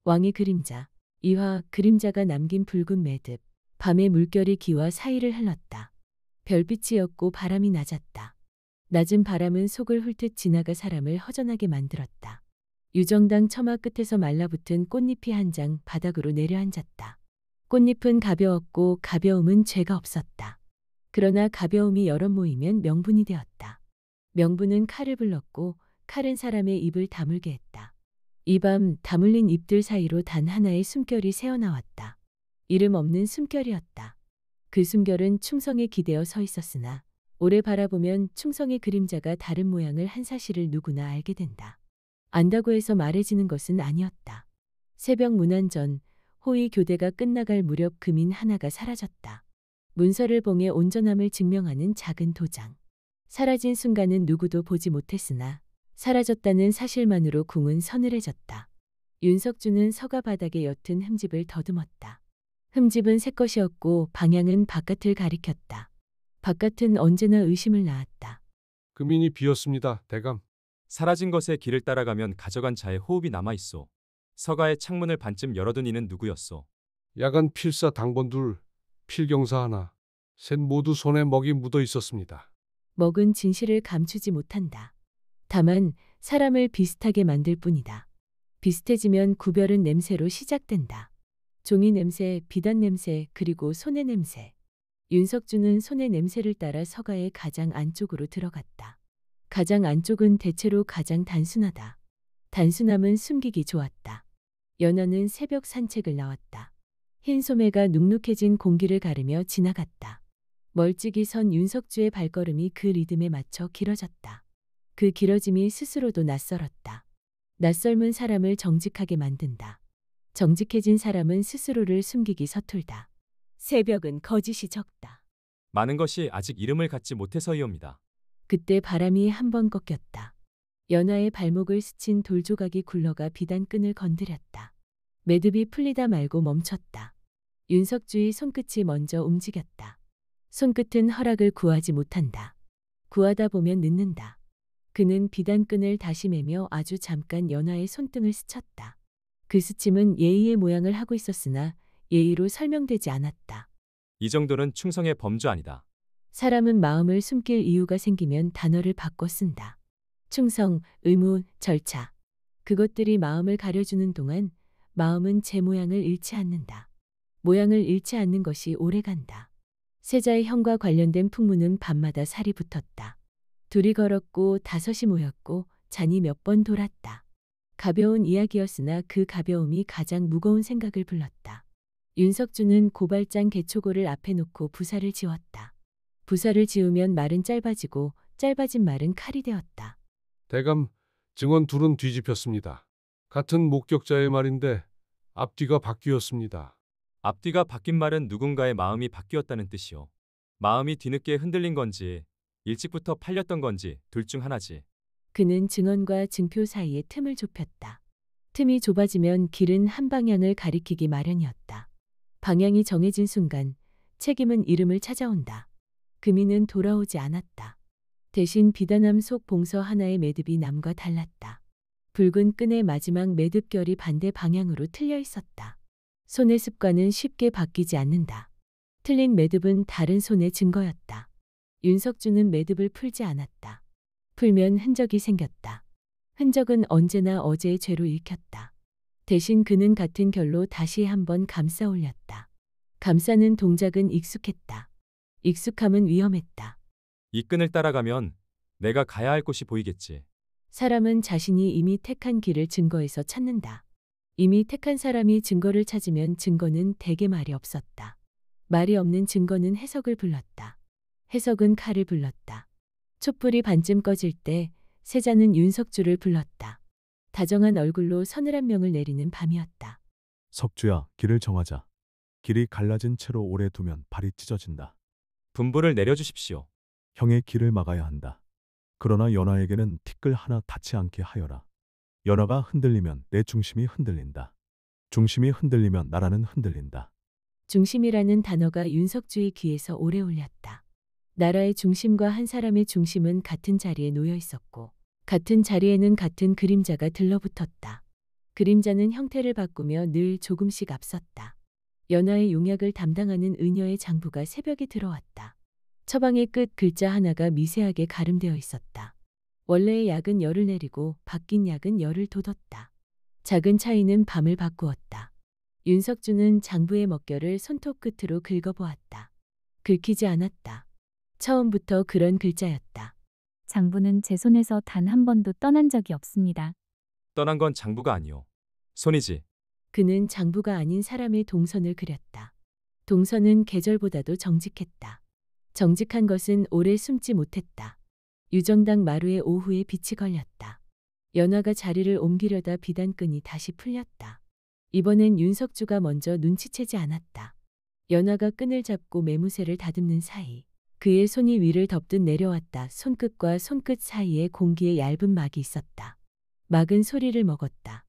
왕의 그림자. 이화 그림자가 남긴 붉은 매듭. 밤의 물결이 기와 사이를 흘렀다. 별빛이 였고 바람이 낮았다. 낮은 바람은 속을 훑듯 지나가 사람을 허전하게 만들었다. 유정당 처마 끝에서 말라붙은 꽃잎이 한 장 바닥으로 내려앉았다. 꽃잎은 가벼웠고 가벼움은 죄가 없었다. 그러나 가벼움이 여럿 모이면 명분이 되었다. 명분은 칼을 불렀고 칼은 사람의 입을 다물게 했다. 이 밤 다물린 잎들 사이로 단 하나의 숨결이 새어나왔다. 이름 없는 숨결이었다. 그 숨결은 충성에 기대어 서 있었으나 오래 바라보면 충성의 그림자가 다른 모양을 한 사실을 누구나 알게 된다. 안다고 해서 말해지는 것은 아니었다. 새벽 문안 전 호위 교대가 끝나갈 무렵 금인 하나가 사라졌다. 문서를 봉해 온전함을 증명하는 작은 도장. 사라진 순간은 누구도 보지 못했으나 사라졌다는 사실만으로 궁은 서늘해졌다. 윤석주는 서가 바닥에 옅은 흠집을 더듬었다. 흠집은 새 것이었고 방향은 바깥을 가리켰다. 바깥은 언제나 의심을 낳았다. 금인이 비었습니다, 대감. 사라진 것의 길을 따라가면 가져간 자의 호흡이 남아있소. 서가의 창문을 반쯤 열어둔 이는 누구였소? 야간 필사 당번 둘, 필경사 하나, 셋 모두 손에 먹이 묻어 있었습니다. 먹은 진실을 감추지 못한다. 다만 사람을 비슷하게 만들 뿐이다. 비슷해지면 구별은 냄새로 시작된다. 종이 냄새, 비단 냄새, 그리고 손의 냄새. 윤석주는 손의 냄새를 따라 서가의 가장 안쪽으로 들어갔다. 가장 안쪽은 대체로 가장 단순하다. 단순함은 숨기기 좋았다. 연하는 새벽 산책을 나왔다. 흰 소매가 눅눅해진 공기를 가르며 지나갔다. 멀찍이 선 윤석주의 발걸음이 그 리듬에 맞춰 길어졌다. 그 길어짐이 스스로도 낯설었다. 낯설은 사람을 정직하게 만든다. 정직해진 사람은 스스로를 숨기기 서툴다. 새벽은 거짓이 적다. 많은 것이 아직 이름을 갖지 못해서이옵니다. 그때 바람이 한 번 꺾였다. 연하의 발목을 스친 돌조각이 굴러가 비단끈을 건드렸다. 매듭이 풀리다 말고 멈췄다. 윤석주의 손끝이 먼저 움직였다. 손끝은 허락을 구하지 못한다. 구하다 보면 늦는다. 그는 비단끈을 다시 매며 아주 잠깐 연하의 손등을 스쳤다. 그 스침은 예의의 모양을 하고 있었으나 예의로 설명되지 않았다. 이 정도는 충성의 범주 아니다. 사람은 마음을 숨길 이유가 생기면 단어를 바꿔 쓴다. 충성, 의무, 절차. 그것들이 마음을 가려주는 동안 마음은 제 모양을 잃지 않는다. 모양을 잃지 않는 것이 오래간다. 세자의 형과 관련된 풍문은 밤마다 살이 붙었다. 둘이 걸었고 다섯이 모였고 잔이 몇 번 돌았다. 가벼운 이야기였으나 그 가벼움이 가장 무거운 생각을 불렀다. 윤석주는 고발장 개초고를 앞에 놓고 부사를 지웠다. 부사를 지우면 말은 짧아지고 짧아진 말은 칼이 되었다. 대감, 증언 둘은 뒤집혔습니다. 같은 목격자의 말인데 앞뒤가 바뀌었습니다. 앞뒤가 바뀐 말은 누군가의 마음이 바뀌었다는 뜻이요. 마음이 뒤늦게 흔들린 건지 일찍부터 팔렸던 건지 둘 중 하나지. 그는 증언과 증표 사이에 틈을 좁혔다. 틈이 좁아지면 길은 한 방향을 가리키기 마련이었다. 방향이 정해진 순간 책임은 이름을 찾아온다. 금이는 돌아오지 않았다. 대신 비단함 속 봉서 하나의 매듭이 남과 달랐다. 붉은 끈의 마지막 매듭결이 반대 방향으로 틀려 있었다. 손의 습관은 쉽게 바뀌지 않는다. 틀린 매듭은 다른 손의 증거였다. 윤석주는 매듭을 풀지 않았다. 풀면 흔적이 생겼다. 흔적은 언제나 어제의 죄로 읽혔다. 대신 그는 같은 결로 다시 한번 감싸 올렸다. 감싸는 동작은 익숙했다. 익숙함은 위험했다. 이 끈을 따라가면 내가 가야 할 곳이 보이겠지. 사람은 자신이 이미 택한 길을 증거에서 찾는다. 이미 택한 사람이 증거를 찾으면 증거는 대개 말이 없었다. 말이 없는 증거는 해석을 불렀다. 해석은 칼을 불렀다. 촛불이 반쯤 꺼질 때 세자는 윤석주를 불렀다. 다정한 얼굴로 서늘한 명을 내리는 밤이었다. 석주야, 길을 정하자. 길이 갈라진 채로 오래 두면 발이 찢어진다. 분부를 내려주십시오. 형의 길을 막아야 한다. 그러나 연하에게는 티끌 하나 닿지 않게 하여라. 연하가 흔들리면 내 중심이 흔들린다. 중심이 흔들리면 나라는 흔들린다. 중심이라는 단어가 윤석주의 귀에서 오래 울렸다. 나라의 중심과 한 사람의 중심은 같은 자리에 놓여 있었고 같은 자리에는 같은 그림자가 들러붙었다. 그림자는 형태를 바꾸며 늘 조금씩 앞섰다. 연화의 용약을 담당하는 의녀의 장부가 새벽에 들어왔다. 처방의 끝 글자 하나가 미세하게 가름되어 있었다. 원래의 약은 열을 내리고 바뀐 약은 열을 돋웠다. 작은 차이는 밤을 바꾸었다. 윤석주는 장부의 먹결을 손톱 끝으로 긁어보았다. 긁히지 않았다. 처음부터 그런 글자였다. 장부는 제 손에서 단 한 번도 떠난 적이 없습니다. 떠난 건 장부가 아니오. 손이지. 그는 장부가 아닌 사람의 동선을 그렸다. 동선은 계절보다도 정직했다. 정직한 것은 오래 숨지 못했다. 유정당 마루의 오후에 빛이 걸렸다. 연화가 자리를 옮기려다 비단끈이 다시 풀렸다. 이번엔 윤석주가 먼저 눈치채지 않았다. 연화가 끈을 잡고 매무새를 다듬는 사이 그의 손이 위를 덮듯 내려왔다. 손끝과 손끝 사이에 공기에 얇은 막이 있었다. 막은 소리를 먹었다.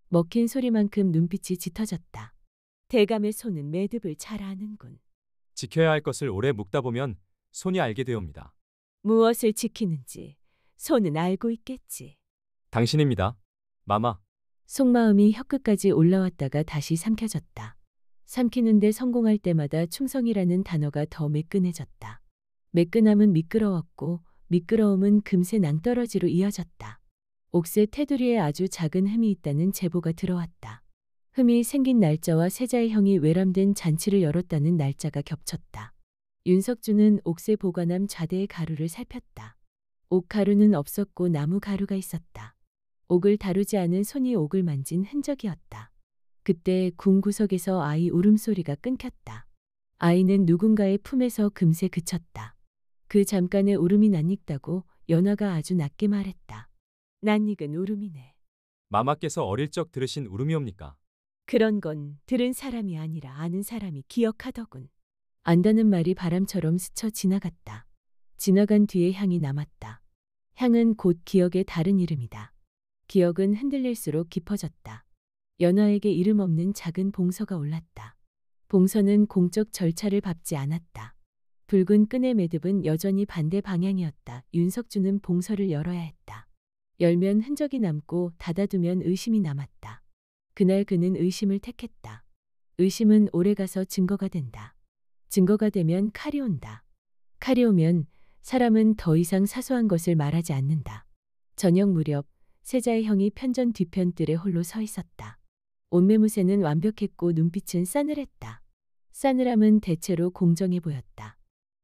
먹힌 소리만큼 눈빛이 짙어졌다. 대감의 손은 매듭을 잘 아는군. 지켜야 할 것을 오래 묵다 보면 손이 알게 되옵니다. 무엇을 지키는지 손은 알고 있겠지. 당신입니다. 마마. 속마음이 혀끝까지 올라왔다가 다시 삼켜졌다. 삼키는데 성공할 때마다 충성이라는 단어가 더 매끈해졌다. 매끈함은 미끄러웠고 미끄러움은 금세 낭떠러지로 이어졌다. 옥새 테두리에 아주 작은 흠이 있다는 제보가 들어왔다. 흠이 생긴 날짜와 세자의 형이 외람된 잔치를 열었다는 날짜가 겹쳤다. 윤석주는 옥새 보관함 좌대의 가루를 살폈다. 옥 가루는 없었고 나무 가루가 있었다. 옥을 다루지 않은 손이 옥을 만진 흔적이었다. 그때 궁구석에서 아이 울음소리가 끊겼다. 아이는 누군가의 품에서 금세 그쳤다. 그 잠깐의 울음이 낯익다고 연화가 아주 낮게 말했다. 낯익은 울음이네. 마마께서 어릴 적 들으신 울음이옵니까? 그런 건 들은 사람이 아니라 아는 사람이 기억하더군. 안다는 말이 바람처럼 스쳐 지나갔다. 지나간 뒤에 향이 남았다. 향은 곧 기억의 다른 이름이다. 기억은 흔들릴수록 깊어졌다. 연화에게 이름 없는 작은 봉서가 올랐다. 봉서는 공적 절차를 밟지 않았다. 붉은 끈의 매듭은 여전히 반대 방향이었다. 윤석주는 봉서를 열어야 했다. 열면 흔적이 남고 닫아두면 의심이 남았다. 그날 그는 의심을 택했다. 의심은 오래가서 증거가 된다. 증거가 되면 칼이 온다. 칼이 오면 사람은 더 이상 사소한 것을 말하지 않는다. 저녁 무렵 세자의 형이 편전 뒤편 뜰에 홀로 서 있었다. 옷매무새는 완벽했고 눈빛은 싸늘했다. 싸늘함은 대체로 공정해 보였다.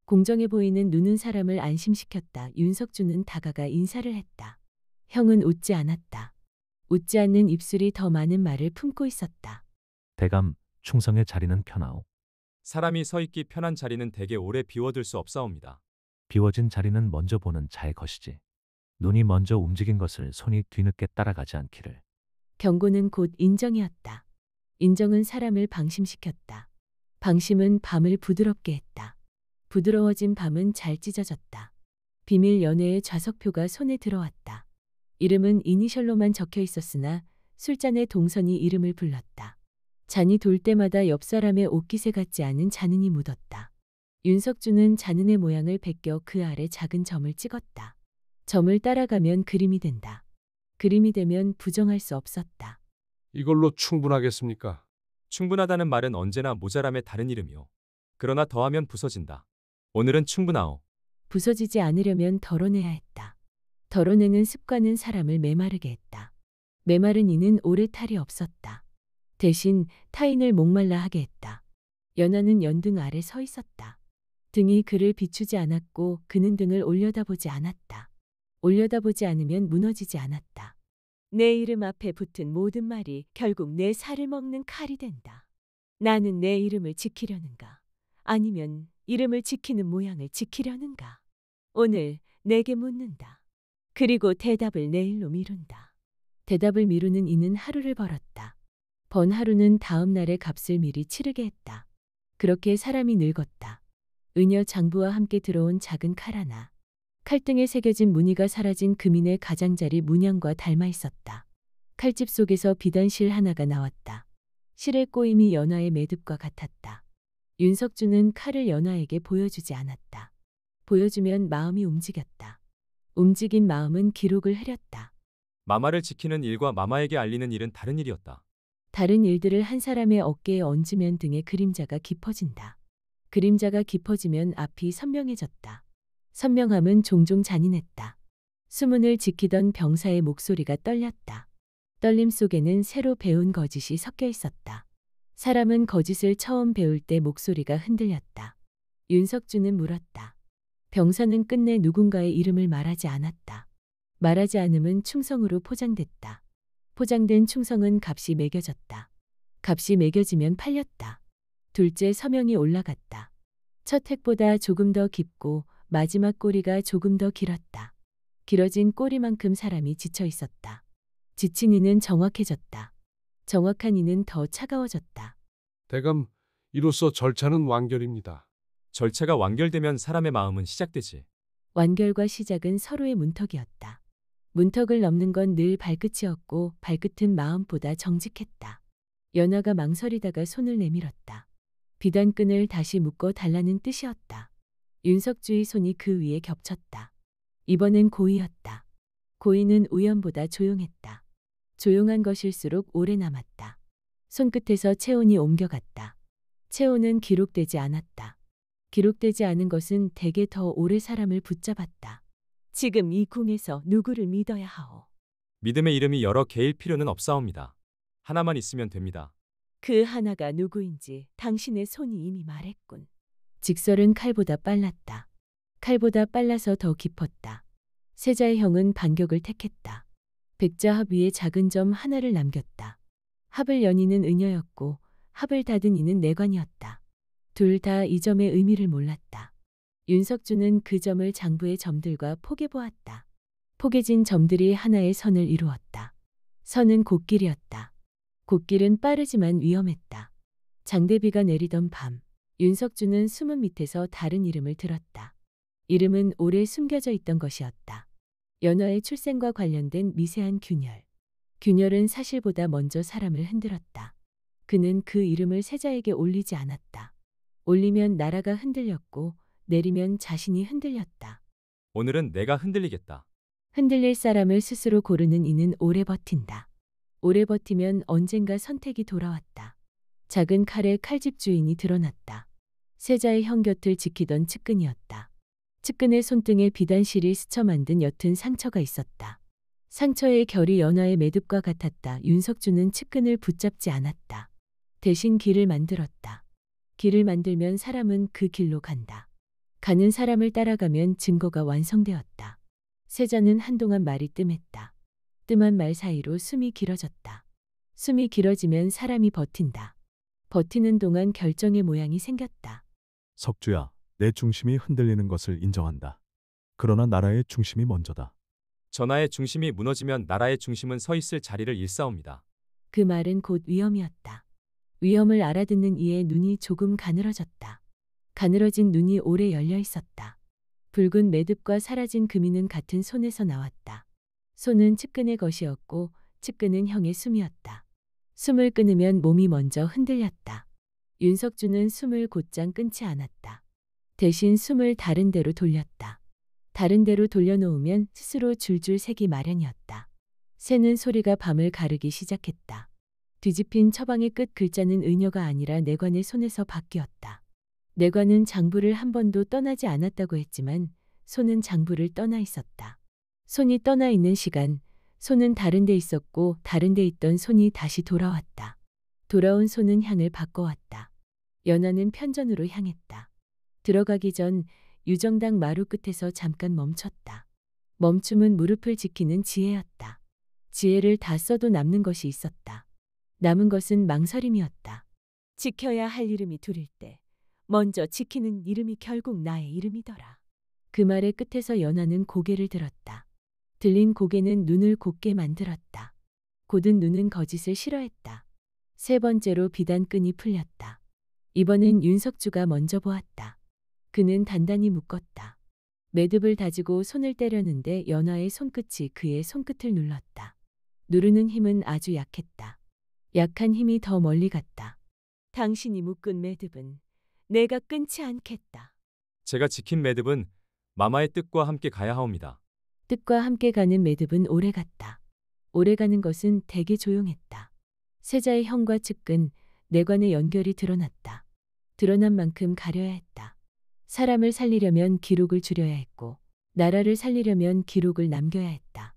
공정해 보이는 눈은 사람을 안심시켰다. 윤석주는 다가가 인사를 했다. 형은 웃지 않았다. 웃지 않는 입술이 더 많은 말을 품고 있었다. 대감, 충성의 자리는 편하오. 사람이 서 있기 편한 자리는 대개 오래 비워둘 수 없사옵니다. 비워진 자리는 먼저 보는 자의 것이지. 눈이 먼저 움직인 것을 손이 뒤늦게 따라가지 않기를. 경고는 곧 인정이었다. 인정은 사람을 방심시켰다. 방심은 밤을 부드럽게 했다. 부드러워진 밤은 잘 찢어졌다. 비밀 연애의 좌석표가 손에 들어왔다. 이름은 이니셜로만 적혀 있었으나 술잔의 동선이 이름을 불렀다. 잔이 돌 때마다 옆 사람의 옷깃에 같지 않은 잔은이 묻었다. 윤석주는 잔은의 모양을 베껴 그 아래 작은 점을 찍었다. 점을 따라가면 그림이 된다. 그림이 되면 부정할 수 없었다. 이걸로 충분하겠습니까? 충분하다는 말은 언제나 모자람의 다른 이름이오. 그러나 더하면 부서진다. 오늘은 충분하오. 부서지지 않으려면 덜어내야 했다. 덜어내는 습관은 사람을 메마르게 했다. 메마른 이는 오래 탈이 없었다. 대신 타인을 목말라 하게 했다. 연하는 연등 아래 서 있었다. 등이 그를 비추지 않았고 그는 등을 올려다보지 않았다. 올려다보지 않으면 무너지지 않았다. 내 이름 앞에 붙은 모든 말이 결국 내 살을 먹는 칼이 된다. 나는 내 이름을 지키려는가? 아니면 이름을 지키는 모양을 지키려는가? 오늘 내게 묻는다. 그리고 대답을 내일로 미룬다. 대답을 미루는 이는 하루를 벌었다. 번 하루는 다음 날의 값을 미리 치르게 했다. 그렇게 사람이 늙었다. 의녀 장부와 함께 들어온 작은 칼 하나. 칼등에 새겨진 무늬가 사라진 금인의 가장자리 문양과 닮아 있었다. 칼집 속에서 비단실 하나가 나왔다. 실의 꼬임이 연화의 매듭과 같았다. 윤석주는 칼을 연화에게 보여주지 않았다. 보여주면 마음이 움직였다. 움직인 마음은 기록을 흐렸다. 마마를 지키는 일과 마마에게 알리는 일은 다른 일이었다. 다른 일들을 한 사람의 어깨에 얹으면 등의 그림자가 깊어진다. 그림자가 깊어지면 앞이 선명해졌다. 선명함은 종종 잔인했다. 수문을 지키던 병사의 목소리가 떨렸다. 떨림 속에는 새로 배운 거짓이 섞여 있었다. 사람은 거짓을 처음 배울 때 목소리가 흔들렸다. 윤석주는 물었다. 병사는 끝내 누군가의 이름을 말하지 않았다. 말하지 않음은 충성으로 포장됐다. 포장된 충성은 값이 매겨졌다. 값이 매겨지면 팔렸다. 둘째 서명이 올라갔다. 첫 획보다 조금 더 깊고 마지막 꼬리가 조금 더 길었다. 길어진 꼬리만큼 사람이 지쳐 있었다. 지친 이는 정확해졌다. 정확한 이는 더 차가워졌다. 대감, 이로써 절차는 완결입니다. 절차가 완결되면 사람의 마음은 시작되지. 완결과 시작은 서로의 문턱이었다. 문턱을 넘는 건 늘 발끝이었고 발끝은 마음보다 정직했다. 연화가 망설이다가 손을 내밀었다. 비단끈을 다시 묶어 달라는 뜻이었다. 윤석주의 손이 그 위에 겹쳤다. 이번엔 고의였다. 고의는 우연보다 조용했다. 조용한 것일수록 오래 남았다. 손끝에서 체온이 옮겨갔다. 체온은 기록되지 않았다. 기록되지 않은 것은 대개 더 오래 사람을 붙잡았다. 지금 이 궁에서 누구를 믿어야 하오? 믿음의 이름이 여러 개일 필요는 없사옵니다. 하나만 있으면 됩니다. 그 하나가 누구인지 당신의 손이 이미 말했군. 직설은 칼보다 빨랐다. 칼보다 빨라서 더 깊었다. 세자의 형은 반격을 택했다. 백자합 위에 작은 점 하나를 남겼다. 합을 연 이는 은여였고 합을 닫은 이는 내관이었다. 둘 다 이 점의 의미를 몰랐다. 윤석주는 그 점을 장부의 점들과 포개보았다. 포개진 점들이 하나의 선을 이루었다. 선은 곧길이었다. 곧길은 빠르지만 위험했다. 장대비가 내리던 밤, 윤석주는 수문 밑에서 다른 이름을 들었다. 이름은 오래 숨겨져 있던 것이었다. 연화의 출생과 관련된 미세한 균열. 균열은 사실보다 먼저 사람을 흔들었다. 그는 그 이름을 세자에게 올리지 않았다. 올리면 나라가 흔들렸고 내리면 자신이 흔들렸다. 오늘은 내가 흔들리겠다. 흔들릴 사람을 스스로 고르는 이는 오래 버틴다. 오래 버티면 언젠가 선택이 돌아왔다. 작은 칼에 칼집 주인이 드러났다. 세자의 형 곁을 지키던 측근이었다. 측근의 손등에 비단실이 스쳐 만든 옅은 상처가 있었다. 상처의 결이 연화의 매듭과 같았다. 윤석주는 측근을 붙잡지 않았다. 대신 길을 만들었다. 길을 만들면 사람은 그 길로 간다. 가는 사람을 따라가면 증거가 완성되었다. 세자는 한동안 말이 뜸했다. 뜸한 말 사이로 숨이 길어졌다. 숨이 길어지면 사람이 버틴다. 버티는 동안 결정의 모양이 생겼다. 석주야, 내 중심이 흔들리는 것을 인정한다. 그러나 나라의 중심이 먼저다. 전하의 중심이 무너지면 나라의 중심은 서 있을 자리를 잃사옵니다. 그 말은 곧 위험이었다. 위험을 알아듣는 이의 눈이 조금 가늘어졌다. 가늘어진 눈이 오래 열려 있었다. 붉은 매듭과 사라진 금이는 같은 손에서 나왔다. 손은 측근의 것이었고 측근은 형의 숨이었다. 숨을 끊으면 몸이 먼저 흔들렸다. 윤석주는 숨을 곧장 끊지 않았다. 대신 숨을 다른 데로 돌렸다. 다른 데로 돌려놓으면 스스로 줄줄 새기 마련이었다. 새는 소리가 밤을 가르기 시작했다. 뒤집힌 처방의 끝 글자는 은여가 아니라 내관의 손에서 바뀌었다. 내관은 장부를 한 번도 떠나지 않았다고 했지만 손은 장부를 떠나 있었다. 손이 떠나 있는 시간, 손은 다른 데 있었고 다른 데 있던 손이 다시 돌아왔다. 돌아온 손은 향을 바꿔왔다. 연화는 편전으로 향했다. 들어가기 전 유정당 마루 끝에서 잠깐 멈췄다. 멈춤은 무릎을 지키는 지혜였다. 지혜를 다 써도 남는 것이 있었다. 남은 것은 망설임이었다. 지켜야 할 이름이 둘일 때 먼저 지키는 이름이 결국 나의 이름이더라. 그 말의 끝에서 연화는 고개를 들었다. 들린 고개는 눈을 곧게 만들었다. 곧은 눈은 거짓을 싫어했다. 세 번째로 비단끈이 풀렸다. 이번엔 윤석주가 먼저 보았다. 그는 단단히 묶었다. 매듭을 다지고 손을 때렸는데 연화의 손끝이 그의 손끝을 눌렀다. 누르는 힘은 아주 약했다. 약한 힘이 더 멀리 갔다. 당신이 묶은 매듭은 내가 끊지 않겠다. 제가 지킨 매듭은 마마의 뜻과 함께 가야 하옵니다. 뜻과 함께 가는 매듭은 오래 갔다. 오래가는 것은 되게 조용했다. 세자의 형과 측근, 내관의 연결이 드러났다. 드러난 만큼 가려야 했다. 사람을 살리려면 기록을 줄여야 했고 나라를 살리려면 기록을 남겨야 했다.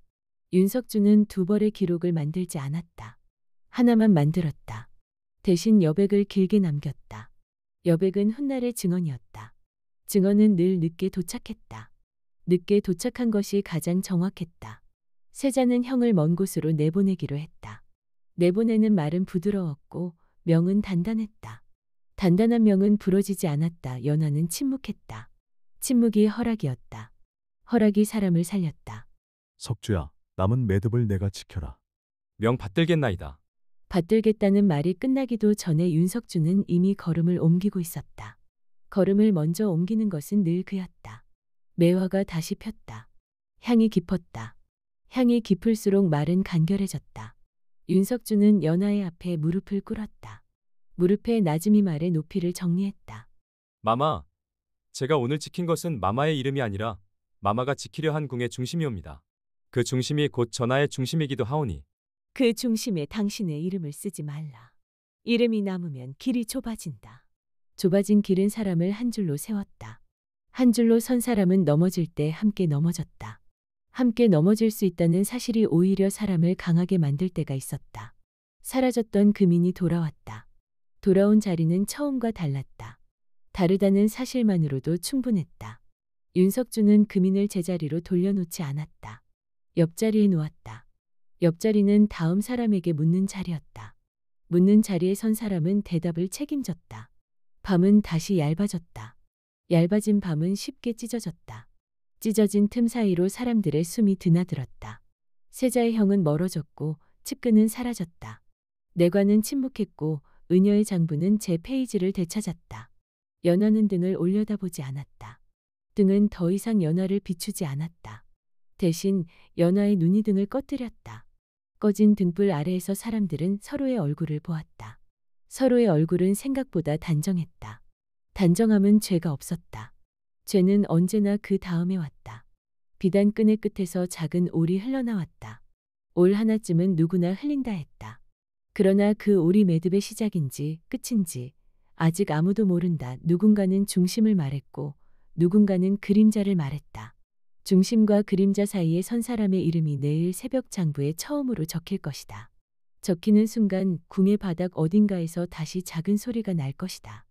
윤석주는 두 벌의 기록을 만들지 않았다. 하나만 만들었다. 대신 여백을 길게 남겼다. 여백은 훗날의 증언이었다. 증언은 늘 늦게 도착했다. 늦게 도착한 것이 가장 정확했다. 세자는 형을 먼 곳으로 내보내기로 했다. 내보내는 말은 부드러웠고 명은 단단했다. 단단한 명은 부러지지 않았다. 연하는 침묵했다. 침묵이 허락이었다. 허락이 사람을 살렸다. 석주야, 남은 매듭을 내가 지켜라. 명 받들겠나이다. 받들겠다는 말이 끝나기도 전에 윤석주는 이미 걸음을 옮기고 있었다. 걸음을 먼저 옮기는 것은 늘 그였다. 매화가 다시 폈다. 향이 깊었다. 향이 깊을수록 말은 간결해졌다. 윤석주는 연하의 앞에 무릎을 꿇었다. 무릎에 낮음이 말의 높이를 정리했다. 마마, 제가 오늘 지킨 것은 마마의 이름이 아니라 마마가 지키려 한 궁의 중심이옵니다. 그 중심이 곧 전하의 중심이기도 하오니 그 중심에 당신의 이름을 쓰지 말라. 이름이 남으면 길이 좁아진다. 좁아진 길은 사람을 한 줄로 세웠다. 한 줄로 선 사람은 넘어질 때 함께 넘어졌다. 함께 넘어질 수 있다는 사실이 오히려 사람을 강하게 만들 때가 있었다. 사라졌던 금인이 돌아왔다. 돌아온 자리는 처음과 달랐다. 다르다는 사실만으로도 충분했다. 윤석주는 금인을 제자리로 돌려놓지 않았다. 옆자리에 놓았다. 옆자리는 다음 사람에게 묻는 자리였다. 묻는 자리에 선 사람은 대답을 책임졌다. 밤은 다시 얇아졌다. 얇아진 밤은 쉽게 찢어졌다. 찢어진 틈 사이로 사람들의 숨이 드나들었다. 세자의 형은 멀어졌고 측근은 사라졌다. 내관은 침묵했고 은여의 장부는 제 페이지를 되찾았다. 연하는 등을 올려다보지 않았다. 등은 더 이상 연하를 비추지 않았다. 대신 연하의 눈이 등을 꺼뜨렸다. 꺼진 등불 아래에서 사람들은 서로의 얼굴을 보았다. 서로의 얼굴은 생각보다 단정했다. 단정함은 죄가 없었다. 죄는 언제나 그 다음에 왔다. 비단 끈의 끝에서 작은 올이 흘러나왔다. 올 하나쯤은 누구나 흘린다 했다. 그러나 그 올이 매듭의 시작인지 끝인지 아직 아무도 모른다. 누군가는 중심을 말했고 누군가는 그림자를 말했다. 중심과 그림자 사이에 선 사람의 이름이 내일 새벽 장부에 처음으로 적힐 것이다. 적히는 순간 궁의 바닥 어딘가에서 다시 작은 소리가 날 것이다.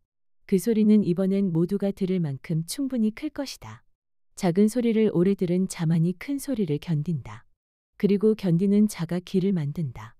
그 소리는 이번엔 모두가 들을 만큼 충분히 클 것이다. 작은 소리를 오래 들은 자만이 큰 소리를 견딘다. 그리고 견디는 자가 길을 만든다.